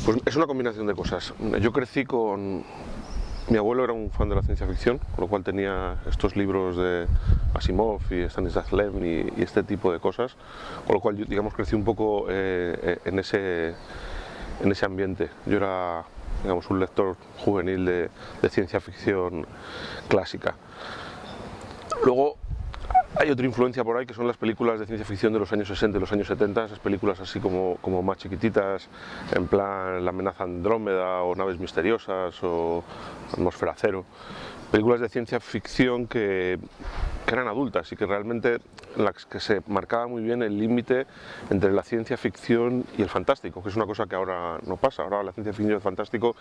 Pues es una combinación de cosas. Yo crecí con... Mi abuelo era un fan de la ciencia ficción, con lo cual tenía estos libros de Asimov y Stanisław Lem y este tipo de cosas, con lo cual yo, digamos, crecí un poco en ese ambiente. Yo era, digamos, un lector juvenil de ciencia ficción clásica. Luego hay otra influencia por ahí que son las películas de ciencia ficción de los años 60 y los años 70, esas películas así como más chiquititas, en plan La amenaza Andrómeda o Naves misteriosas o Atmósfera Cero. Películas de ciencia ficción que eran adultas y que realmente en las que se marcaba muy bien el límite entre la ciencia ficción y el fantástico, que es una cosa que ahora no pasa. Ahora la ciencia ficción y el fantástico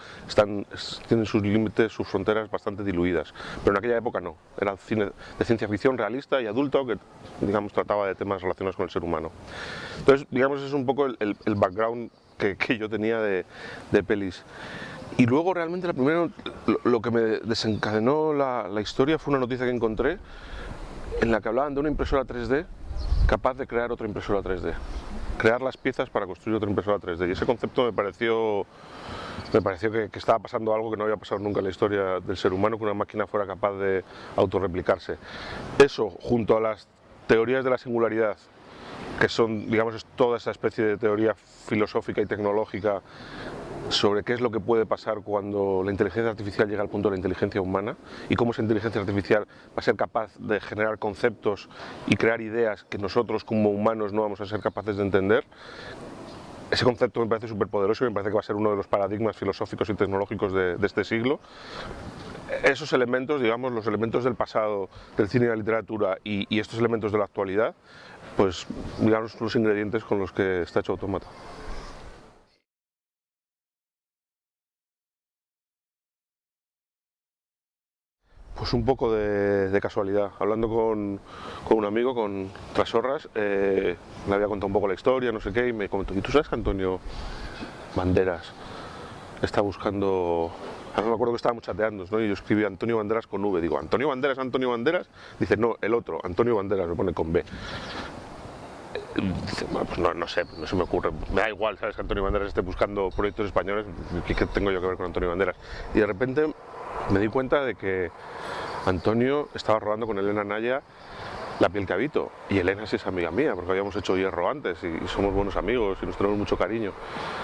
tienen sus límites, sus fronteras bastante diluidas, pero en aquella época no. Era cine de ciencia ficción realista y adulto que, digamos, trataba de temas relacionados con el ser humano. Entonces, digamos, es un poco el background que yo tenía de pelis. Y luego realmente lo que me desencadenó la historia fue una noticia que encontré en la que hablaban de una impresora 3D capaz de crear otra impresora 3D. Crear las piezas para construir otra impresora 3D. Y ese concepto me pareció que estaba pasando algo que no había pasado nunca en la historia del ser humano, que una máquina fuera capaz de autorreplicarse. Eso, junto a las teorías de la singularidad, que son, digamos, es toda esa especie de teoría filosófica y tecnológica sobre qué es lo que puede pasar cuando la inteligencia artificial llega al punto de la inteligencia humana y cómo esa inteligencia artificial va a ser capaz de generar conceptos y crear ideas que nosotros como humanos no vamos a ser capaces de entender. Ese concepto me parece súper poderoso y me parece que va a ser uno de los paradigmas filosóficos y tecnológicos de este siglo. Esos elementos, digamos, los elementos del pasado, del cine y la literatura y estos elementos de la actualidad, pues digamos los ingredientes con los que está hecho Autómata. Pues un poco de casualidad, hablando con un amigo, con Trasorras, le había contado un poco la historia, no sé qué, y me comentó, ¿y tú sabes que Antonio Banderas está buscando...? A mí me acuerdo que estábamos chateando, ¿no? Y yo escribí Antonio Banderas con V, digo, ¿Antonio Banderas, Antonio Banderas? Dice, no, el otro, Antonio Banderas, me pone con B. Dice, bueno, pues no sé, no se me ocurre, me da igual, ¿sabes? Que Antonio Banderas esté buscando proyectos españoles, ¿qué tengo yo que ver con Antonio Banderas? Y de repente me di cuenta de que Antonio estaba rodando con Elena Naya La piel que habito, y Elena sí es amiga mía, porque habíamos hecho Hierro antes y somos buenos amigos y nos tenemos mucho cariño.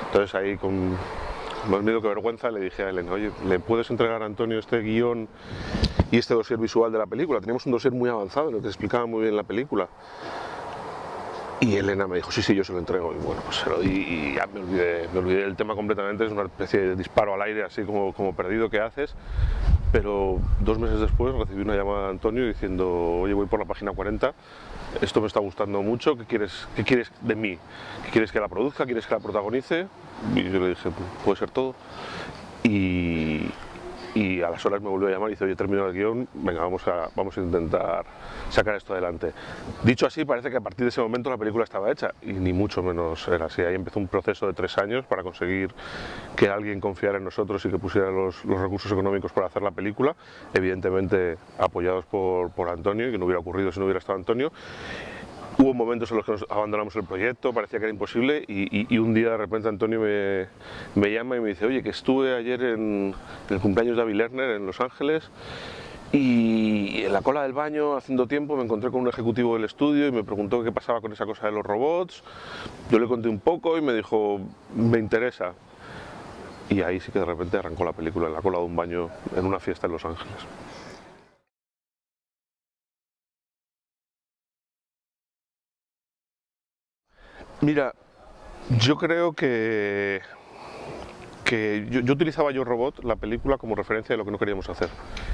Entonces ahí con más miedo que vergüenza le dije a Elena, oye, ¿le puedes entregar a Antonio este guión y este dossier visual de la película? Teníamos un dossier muy avanzado en el que se explicaba muy bien la película. Y Elena me dijo, sí, yo se lo entrego. Y bueno, pues se lo di y ya me olvidé del tema completamente. Es una especie de disparo al aire, así como perdido que haces. Pero 2 meses después recibí una llamada de Antonio diciendo, oye, voy por la página 40, esto me está gustando mucho, ¿qué quieres de mí? ¿Qué quieres que la produzca? ¿Quieres que la protagonice? Y yo le dije, puede ser todo. Y a las horas me volvió a llamar y dice, oye, termino el guión, venga, vamos a intentar sacar esto adelante. Dicho así, parece que a partir de ese momento la película estaba hecha, y ni mucho menos era así. Ahí empezó un proceso de 3 años para conseguir que alguien confiara en nosotros y que pusiera los recursos económicos para hacer la película, evidentemente apoyados por Antonio, y que no hubiera ocurrido si no hubiera estado Antonio. Hubo momentos en los que nos abandonamos el proyecto, parecía que era imposible, y un día de repente Antonio me llama y me dice, oye, que estuve ayer en el cumpleaños de Avi Lerner en Los Ángeles y en la cola del baño, haciendo tiempo, me encontré con un ejecutivo del estudio y me preguntó qué pasaba con esa cosa de los robots. Yo le conté un poco y me dijo, me interesa. Y ahí sí que de repente arrancó la película en la cola de un baño en una fiesta en Los Ángeles. Mira, yo creo que yo utilizaba Yo Robot, la película, como referencia de lo que no queríamos hacer,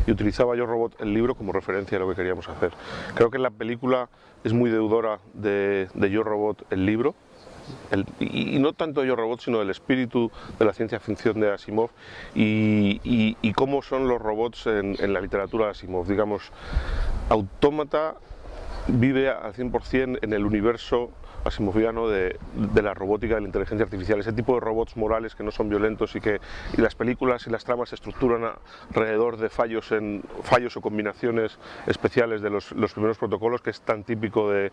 y utilizaba Yo Robot, el libro, como referencia de lo que queríamos hacer. Creo que la película es muy deudora de Yo Robot, el libro, y no tanto de Yo Robot, sino del espíritu de la ciencia ficción de Asimov y cómo son los robots en la literatura de Asimov. Digamos, Autómata vive al 100% en el universo asimoviano de la robótica, de la inteligencia artificial, ese tipo de robots morales que no son violentos y las películas y las tramas se estructuran alrededor de fallos o combinaciones especiales de los primeros protocolos, que es tan típico de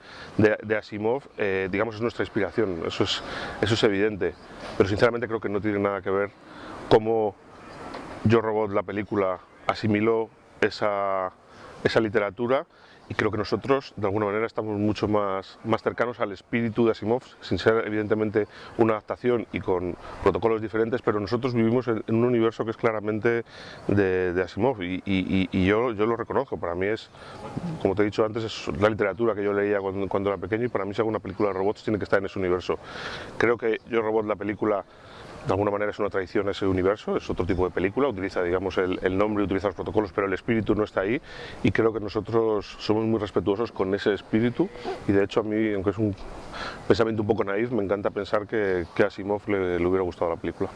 Asimov. Digamos, es nuestra inspiración, eso es evidente, pero sinceramente creo que no tiene nada que ver cómo Yo Robot, la película, asimiló esa literatura, y creo que nosotros de alguna manera estamos mucho más cercanos al espíritu de Asimov, sin ser evidentemente una adaptación y con protocolos diferentes, pero nosotros vivimos en un universo que es claramente de Asimov, y yo lo reconozco. Para mí es, como te he dicho antes, es la literatura que yo leía cuando era pequeño, y para mí si hago una película de robots tiene que estar en ese universo. Creo que Yo Robot, la película, de alguna manera es una traición a ese universo, es otro tipo de película, utiliza, digamos, el nombre, utiliza los protocolos, pero el espíritu no está ahí, y creo que nosotros somos muy respetuosos con ese espíritu, y de hecho a mí, aunque es un pensamiento un poco naif, me encanta pensar que a Asimov le hubiera gustado la película.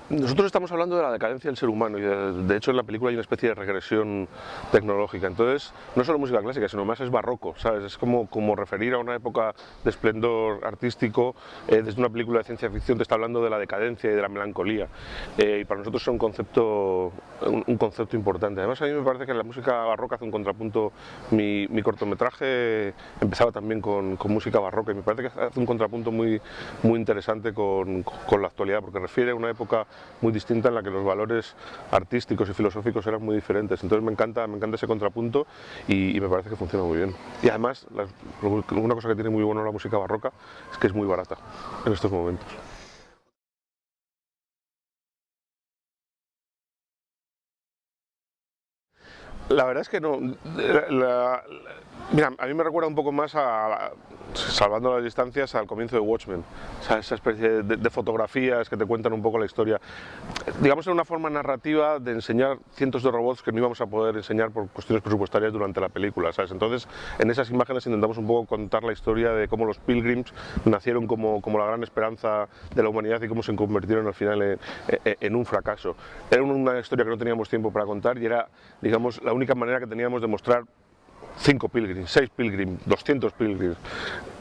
Nosotros estamos hablando de la decadencia del ser humano, y de hecho en la película hay una especie de regresión tecnológica. Entonces no es solo música clásica, sino más es barroco, ¿sabes? Es como referir a una época de esplendor artístico. Desde una película de ciencia ficción te está hablando de la decadencia y de la melancolía, y para nosotros es un concepto importante. Además, a mí me parece que la música barroca hace un contrapunto. Mi cortometraje empezaba también con música barroca, y me parece que hace un contrapunto muy interesante con la actualidad, porque refiere a una época muy distinta en la que los valores artísticos y filosóficos eran muy diferentes. Entonces me encanta ese contrapunto, y me parece que funciona muy bien. Y además, una cosa que tiene muy bueno la música barroca es que es muy barata en estos momentos. La verdad es que no. Mira, a mí me recuerda un poco más salvando las distancias, al comienzo de Watchmen. O sea, esa especie de fotografías que te cuentan un poco la historia. Digamos, en una forma narrativa de enseñar cientos de robots que no íbamos a poder enseñar por cuestiones presupuestarias durante la película, ¿sabes? Entonces, en esas imágenes intentamos un poco contar la historia de cómo los Pilgrims nacieron como la gran esperanza de la humanidad, y cómo se convirtieron al final en un fracaso. Era una historia que no teníamos tiempo para contar, y era, digamos, la única manera que teníamos de mostrar 5 Pilgrims, 6 Pilgrims, 200 Pilgrims.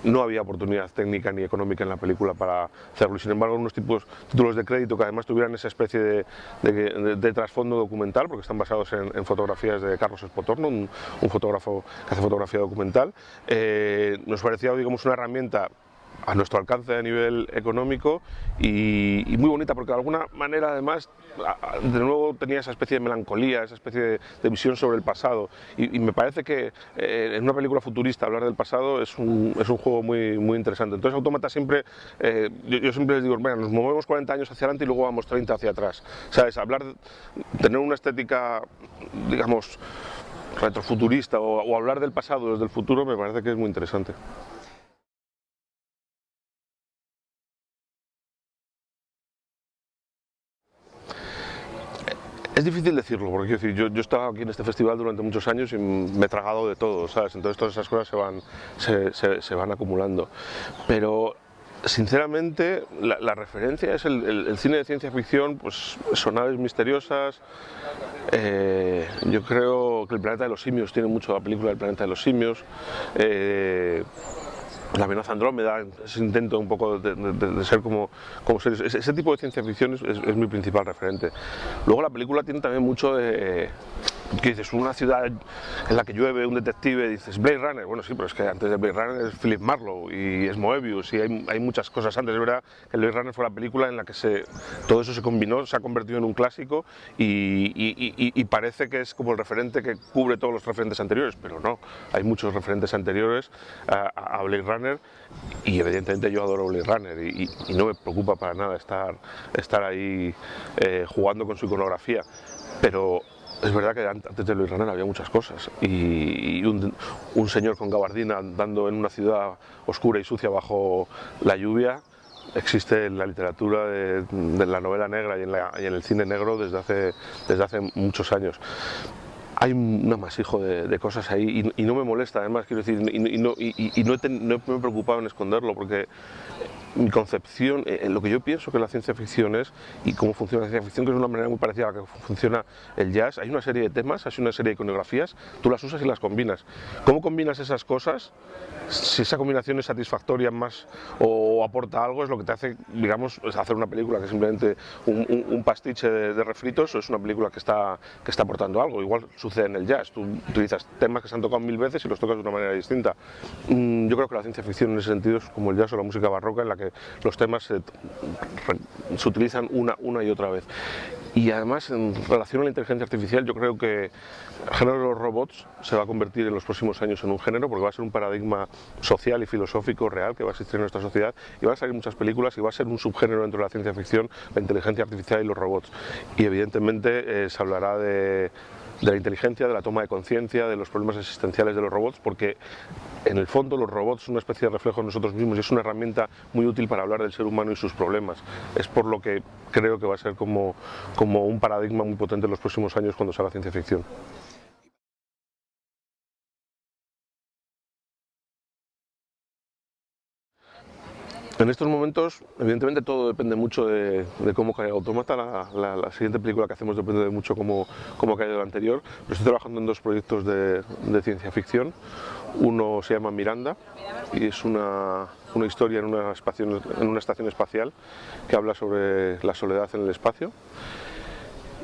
No había oportunidad técnica ni económica en la película para hacerlo, y sin embargo unos títulos de crédito que además tuvieran esa especie de trasfondo documental, porque están basados en fotografías de Carlos Espotorno, un fotógrafo que hace fotografía documental. Nos parecía, digamos, una herramienta a nuestro alcance a nivel económico, y muy bonita, porque de alguna manera además de nuevo tenía esa especie de melancolía, esa especie de visión sobre el pasado, y me parece que en una película futurista hablar del pasado es un juego muy interesante. Entonces Autómata siempre, yo siempre les digo, bueno, nos movemos 40 años hacia adelante y luego vamos 30 hacia atrás, ¿sabes? Tener una estética, digamos, retrofuturista, o hablar del pasado desde el futuro, me parece que es muy interesante. Es difícil decirlo, porque quiero decir, yo he estado aquí en este festival durante muchos años y me he tragado de todo, ¿sabes? Entonces todas esas cosas se van acumulando. Pero sinceramente la referencia es el cine de ciencia ficción, pues son naves misteriosas. Yo creo que El planeta de los simios tiene mucho la película del planeta de los simios. La amenaza Andrómeda, ese intento un poco de ser como seres. Ese tipo de ciencia ficción es mi principal referente. Luego la película tiene también mucho de, que dices, una ciudad en la que llueve, un detective, dices Blade Runner. Bueno, sí, pero es que antes de Blade Runner es Philip Marlowe y es Moebius, y hay muchas cosas antes. Es verdad que Blade Runner fue la película en la que todo eso se combinó, se ha convertido en un clásico, y parece que es como el referente que cubre todos los referentes anteriores, pero no, hay muchos referentes anteriores a Blade Runner, y evidentemente yo adoro Blade Runner, y no me preocupa para nada estar ahí jugando con su iconografía, pero es verdad que antes de Blade Runner había muchas cosas, y un señor con gabardina andando en una ciudad oscura y sucia bajo la lluvia existe en la literatura de la novela negra y en el cine negro desde hace muchos años. Hay un amasijo de cosas ahí, y no me molesta, además, quiero decir, y no me he preocupado en esconderlo, porque mi concepción, lo que yo pienso que la ciencia ficción es y cómo funciona la ciencia ficción, que es una manera muy parecida a la que funciona el jazz. Hay una serie de temas, hay una serie de iconografías, tú las usas y las combinas. ¿Cómo combinas esas cosas? Si esa combinación es satisfactoria más o aporta algo, es lo que te hace, digamos, hacer una película que es simplemente un pastiche de refritos, o es una película que está aportando algo. Igual sucede en el jazz, tú utilizas temas que se han tocado 1000 veces y los tocas de una manera distinta. Yo creo que la ciencia ficción en ese sentido es como el jazz o la música barroca, en la que los temas se utilizan una y otra vez. Y además, en relación a la inteligencia artificial, yo creo que el género de los robots se va a convertir en los próximos años en un género, porque va a ser un paradigma social y filosófico real que va a existir en nuestra sociedad, y van a salir muchas películas y va a ser un subgénero dentro de la ciencia ficción, la inteligencia artificial y los robots. Y evidentemente se hablará de la inteligencia, de la toma de conciencia, de los problemas existenciales de los robots, porque en el fondo los robots son una especie de reflejo de nosotros mismos y es una herramienta muy útil para hablar del ser humano y sus problemas. Es por lo que creo que va a ser como un paradigma muy potente en los próximos años cuando salga ciencia ficción. En estos momentos, evidentemente, todo depende mucho de cómo caiga Autómata. La siguiente película que hacemos depende de mucho cómo ha caído la anterior. Pero estoy trabajando en dos proyectos de ciencia ficción. Uno se llama Miranda y es una historia en una estación espacial que habla sobre la soledad en el espacio.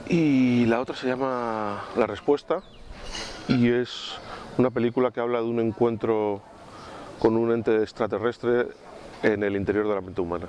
Y la otra se llama La Respuesta y es una película que habla de un encuentro con un ente extraterrestre en el interior de la mente humana.